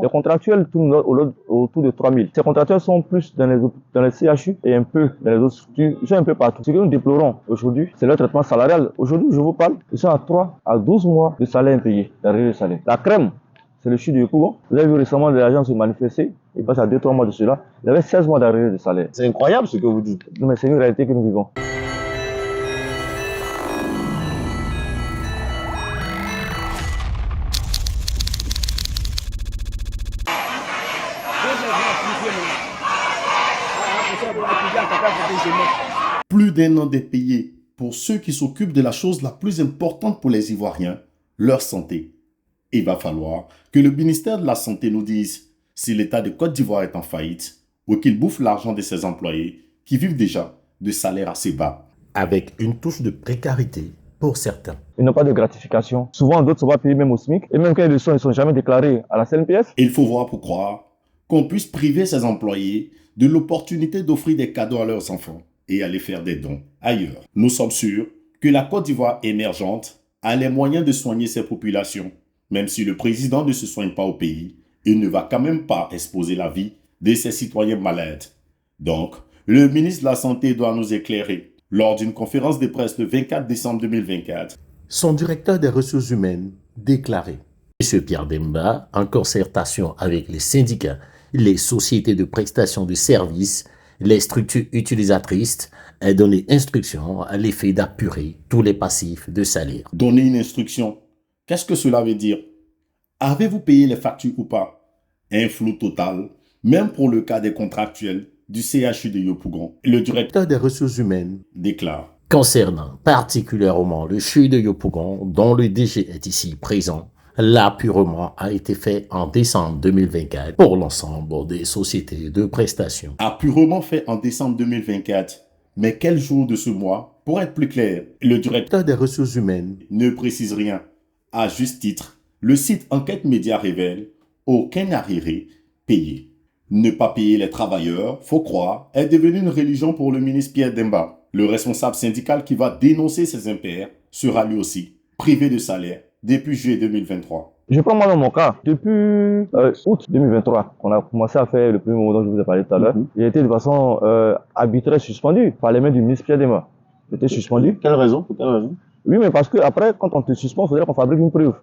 Les contractuels tournent autour de 3 000. Ces contractuels sont plus dans les CHU et un peu dans les autres structures. Ils sont un peu partout. Ce que nous déplorons aujourd'hui, c'est leur traitement salarial. Aujourd'hui, je vous parle, ils sont à 3 à 12 mois de salaire impayé, d'arrivée de salaire. La crème, c'est le CHU de Yopougon. Vous avez vu récemment des agents se manifester. Il passe à 2-3 mois de cela. Il avait 16 mois d'arrivée de salaire. C'est incroyable ce que vous dites. Non, mais c'est une réalité que nous vivons. Plus d'un an dépayé pour ceux qui s'occupent de la chose la plus importante pour les Ivoiriens, leur santé. Il va falloir que le ministère de la Santé nous dise si l'État de Côte d'Ivoire est en faillite ou qu'il bouffe l'argent de ses employés qui vivent déjà de salaires assez bas, avec une touche de précarité pour certains. Ils n'ont pas de gratification. Souvent, d'autres sont pas payés même au SMIC. Et même quand ils le sont, ils ne sont jamais déclarés à la CNPF. Il faut voir pour croire qu'on puisse priver ses employés de l'opportunité d'offrir des cadeaux à leurs enfants et aller faire des dons ailleurs. Nous sommes sûrs que la Côte d'Ivoire émergente a les moyens de soigner ses populations. Même si le président ne se soigne pas au pays, il ne va quand même pas exposer la vie de ses citoyens malades. Donc, le ministre de la Santé doit nous éclairer. Lors d'une conférence de presse le 24 décembre 2024, son directeur des ressources humaines déclarait: M. Pierre Demba, en concertation avec les syndicats, les sociétés de prestation de services, les structures utilisatrices, a donné instruction à l'effet d'apurer tous les passifs de salaire. Donner une instruction, qu'est-ce que cela veut dire? Avez-vous payé les factures ou pas? Un flou total, même pour le cas des contractuels du CHU de Yopougon. Le directeur des ressources humaines déclare: concernant particulièrement le CHU de Yopougon, dont le DG est ici présent, l'appurement a été fait en décembre 2024 pour l'ensemble des sociétés de prestations. Appurement fait en décembre 2024. Mais quel jour de ce mois? Pour être plus clair, le directeur des ressources humaines ne précise rien. À juste titre, le site Enquête Média révèle aucun arriéré payé. Ne pas payer les travailleurs, faut croire, est devenu une religion pour le ministre Pierre Demba. Le responsable syndical qui va dénoncer ces impairs sera lui aussi privé de salaire depuis juillet 2023. Je prends moi dans mon cas. Depuis août 2023, on a commencé à faire le premier moment dont je vous ai parlé tout à l'heure. Il a été de façon arbitraire suspendu par les mains du ministre Pierre Demba. J'étais suspendu. Quelle raison? Pour quelle raison? Oui, mais parce que après, quand on te suspend, il faudrait qu'on fabrique une preuve.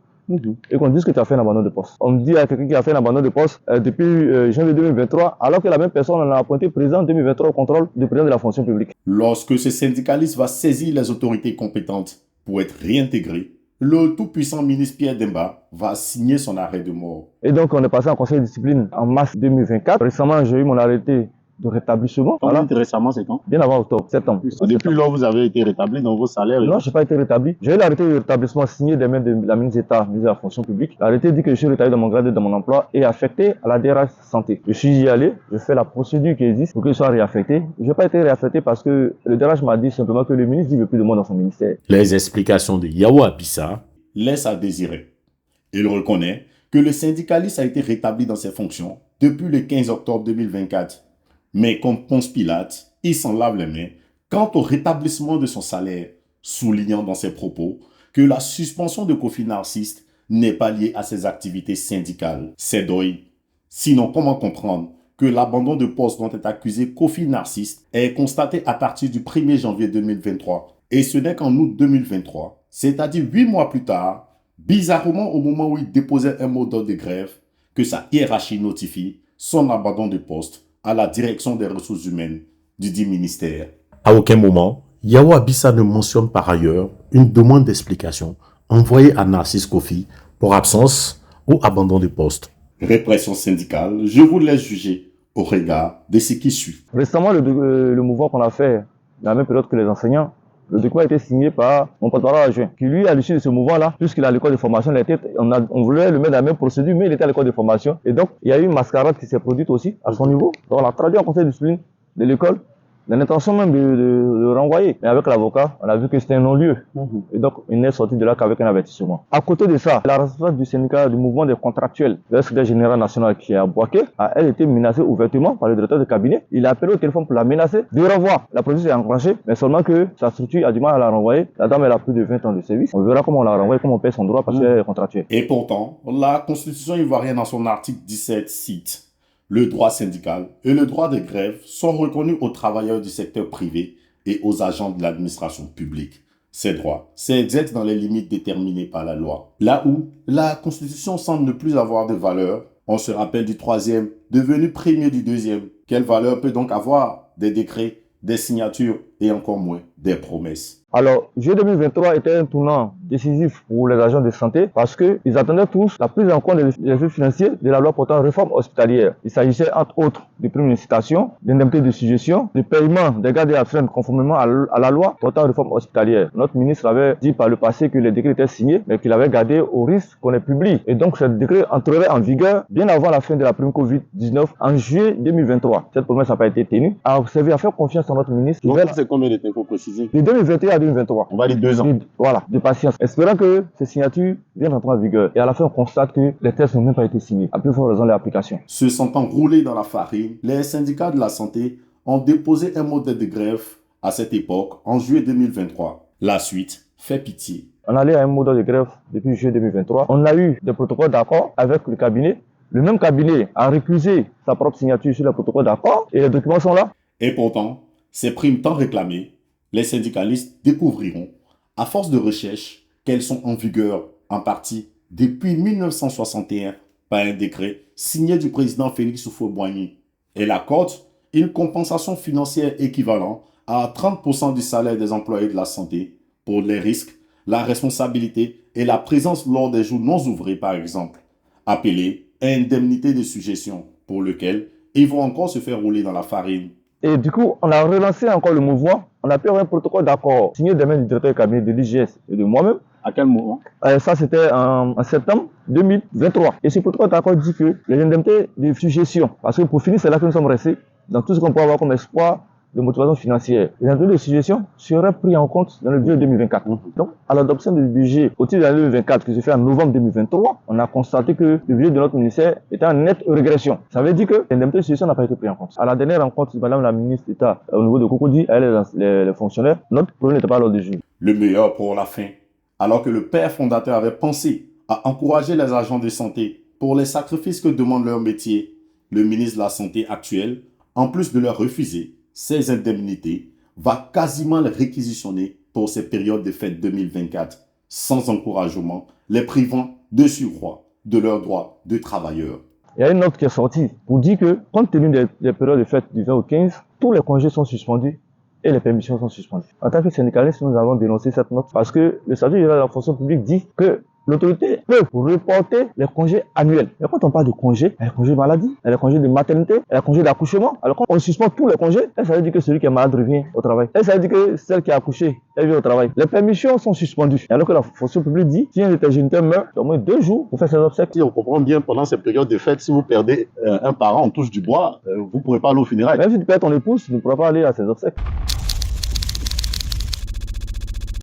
Et qu'on dise que tu as fait un abandon de poste. On me dit à quelqu'un qui a fait un abandon de poste depuis janvier 2023, alors que la même personne en a appointé président en 2023 au contrôle du président de la fonction publique. Lorsque ce syndicaliste va saisir les autorités compétentes pour être réintégré, le tout-puissant ministre Pierre Demba va signer son arrêt de mort. Et donc, on est passé en conseil de discipline en mars 2024. Récemment, j'ai eu mon arrêté de rétablissement. Voilà. Récemment, c'est quand? Bien avant octobre, septembre. Depuis lors, vous avez été rétabli dans vos salaires? Non, je n'ai pas été rétabli. J'ai eu l'arrêté de rétablissement signé des mains de la ministre d'État, ministre de la fonction publique. L'arrêté dit que je suis rétabli dans mon grade et dans mon emploi et affecté à la DRH santé. Je suis y allé, je fais la procédure qui existe pour que je sois réaffecté. Je n'ai pas été réaffecté parce que le DRH m'a dit simplement que le ministre ne veut plus de moi dans son ministère. Les explications de Yawa Bissa laissent à désirer. Il reconnaît que le syndicaliste a été rétabli dans ses fonctions depuis le 15 octobre 2024. Mais comme Ponce Pilate, il s'en lave les mains quant au rétablissement de son salaire, soulignant dans ses propos que la suspension de Kofi Narcisse n'est pas liée à ses activités syndicales. C'est deuil. Sinon, comment comprendre que l'abandon de poste dont est accusé Kofi Narcisse est constaté à partir du 1er janvier 2023 et ce n'est qu'en août 2023, c'est-à-dire 8 mois plus tard, bizarrement au moment où il déposait un mot d'ordre de grève, que sa hiérarchie notifie son abandon de poste à la direction des ressources humaines du dit ministère. À aucun moment, Yawa Bissa ne mentionne par ailleurs une demande d'explication envoyée à Narcisse Kofi pour absence ou abandon de poste. Répression syndicale, je vous laisse juger au regard de ce qui suit. Récemment, le mouvement qu'on a fait, dans la même période que les enseignants, le document a été signé par mon patron adjoint, qui lui, à l'issue de ce mouvement-là, puisqu'il est à l'école de formation, on voulait le mettre dans la même procédure, mais il était à l'école de formation. Et donc, il y a eu une mascarade qui s'est produite aussi, à son niveau. Donc, on a traduit en conseil de discipline de l'école dans l'intention même de le renvoyer. Mais avec l'avocat, on a vu que c'était un non-lieu. Et donc, il n'est sorti de là qu'avec un avertissement. À côté de ça, la responsable du syndicat du mouvement des contractuels, le secrétaire général national qui est à Boaké, a elle été menacée ouvertement par le directeur de cabinet. Il a appelé au téléphone pour la menacer de renvoi. La procédure est enclenchée, mais seulement que sa structure a du mal à la renvoyer. La dame, elle a plus de 20 ans de service. On verra comment on la renvoie, comment on paie son droit parce qu'elle est contractuelle. Et pourtant, la Constitution ivoirienne, dans son article 17, cite: le droit syndical et le droit de grève sont reconnus aux travailleurs du secteur privé et aux agents de l'administration publique. Ces droits s'exercent dans les limites déterminées par la loi. Là où la Constitution semble ne plus avoir de valeur, on se rappelle du troisième, devenu premier du deuxième. Quelle valeur peut donc avoir des décrets, des signatures et encore moins des promesses? Alors, juillet 2023 était un tournant décisif pour les agents de santé parce qu'ils attendaient tous la prise en compte des effets financiers de la loi portant réforme hospitalière. Il s'agissait entre autres de primes de citation, d'indemnités de suggestion, de paiement des gardes et absents conformément à la loi portant réforme hospitalière. Notre ministre avait dit par le passé que les décrets étaient signés, mais qu'il avait gardé au risque qu'on les publie. Et donc, ce décret entrerait en vigueur bien avant la fin de la prime Covid-19 en juillet 2023. Cette promesse n'a pas été tenue. À observer, à faire confiance à notre ministre. Donc, c'est combien de temps, il faut préciser? De 2021 à 2023. On va dire 2 ans. Voilà, de patience. Espérant que ces signatures viennent entrer en vigueur. Et à la fin, on constate que les tests n'ont même pas été signés. À plus forte raison, l'application. Se sentant roulés dans la farine, les syndicats de la santé ont déposé un modèle de grève à cette époque, en juillet 2023. La suite fait pitié. On allait à un modèle de grève depuis juillet 2023. On a eu des protocoles d'accord avec le cabinet. Le même cabinet a récusé sa propre signature sur le protocole d'accord et les documents sont là. Et pourtant, ces primes tant réclamées, les syndicalistes découvriront, à force de recherche, qu'elles sont en vigueur en partie depuis 1961 par un décret signé du président Félix Houphouët-Boigny. Elle accorde une compensation financière équivalente à 30% du salaire des employés de la santé pour les risques, la responsabilité et la présence lors des jours non ouvrés par exemple, appelée indemnité de suggestion, pour lequel ils vont encore se faire rouler dans la farine. Et du coup, on a relancé encore le mouvement. On a pris un protocole d'accord signé des mains du directeur du cabinet de l'IGS et de moi-même. À quel moment? Ça, c'était en septembre 2023. Et ce protocole d'accord dit que les indemnités de suggestion, parce que pour finir, c'est là que nous sommes restés, dans tout ce qu'on peut avoir comme espoir de motivation financière. Les indemnités de suggestion seraient pris en compte dans le budget 2024. Donc, à l'adoption du budget au titre de l'année 2024, qui se fait en novembre 2023, on a constaté que le budget de notre ministère était en nette régression. Ça veut dire que l'indemnité de suggestion n'a pas été prise en compte. À la dernière rencontre, Madame la ministre d'État au niveau de Cocody, elle les fonctionnaires, notre problème n'était pas à l'ordre du jour. Le meilleur pour la fin. Alors que le père fondateur avait pensé à encourager les agents de santé pour les sacrifices que demande leur métier, le ministre de la Santé actuel, en plus de leur refuser ces indemnités, va quasiment les réquisitionner pour ces périodes de fête 2024, sans encouragement, les privant de surcroît de leurs droits de travailleurs. Il y a une note qui est sortie pour dire que, compte tenu des périodes de fête du 20 au 15, tous les congés sont suspendus et les permissions sont suspendues. En tant que syndicaliste, nous avons dénoncé cette note parce que le statut général de la fonction publique dit que l'autorité peut reporter les congés annuels. Mais quand on parle de congés, il y a les congés de maladie, il y a les congés de maternité, il y a les congés d'accouchement. Alors quand on suspend tous les congés, ça veut dire que celui qui est malade revient au travail. Ça veut dire que celle qui a accouché, elle vient au travail. Les permissions sont suspendues. Alors que la fonction publique dit, si un de tes géniteurs meurt, il y a au moins 2 jours pour faire ses obsèques. Si on comprend bien, pendant cette période de fête, si vous perdez un parent, on touche du bois, vous ne pourrez pas aller au funérailles. Même si tu perds ton épouse, tu ne pourras pas aller à ses obsèques.